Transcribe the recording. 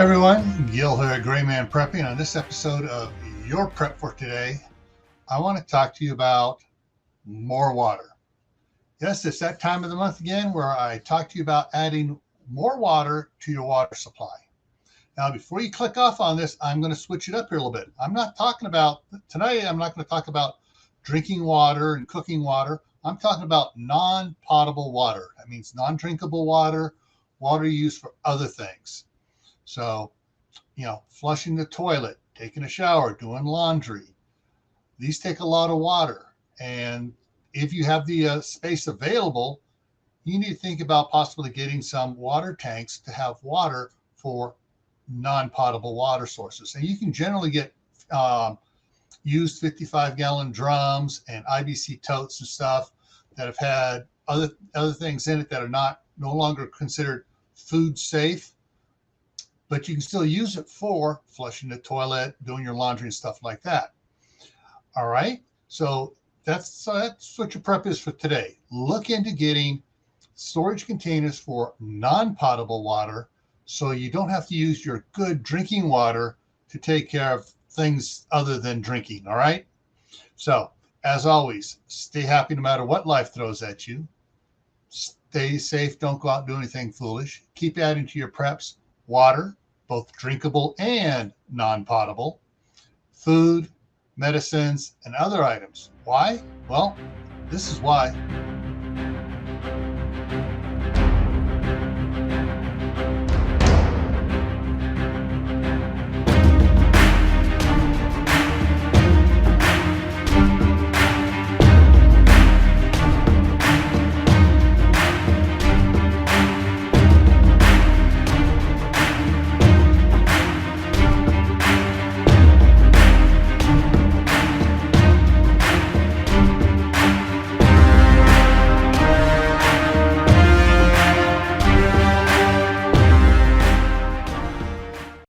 Everyone, Gil here at Grayman Prepping. On this episode of Your Prep for Today, I want to talk to you about more water. Yes, it's that time of the month again where I talk to you about adding more water to your water supply. Now, before you click off on this, I'm going to switch it up here a little bit. I'm not going to talk about drinking water and cooking water. I'm talking about non-potable water. That means non-drinkable water, water used for other things. So, flushing the toilet, taking a shower, doing laundry. These take a lot of water. And if you have the space available, you need to think about possibly getting some water tanks to have water for non-potable water sources. And you can generally get used 55-gallon drums and IBC totes and stuff that have had other things in it that are no longer considered food safe. But you can still use it for flushing the toilet, doing your laundry and stuff like that. All right. So that's what your prep is for today. Look into getting storage containers for non-potable water so you don't have to use your good drinking water to take care of things other than drinking. All right. So as always, stay happy no matter what life throws at you. Stay safe. Don't go out and do anything foolish. Keep adding to your preps water, both drinkable and non-potable, food, medicines, and other items. Why? Well, this is why.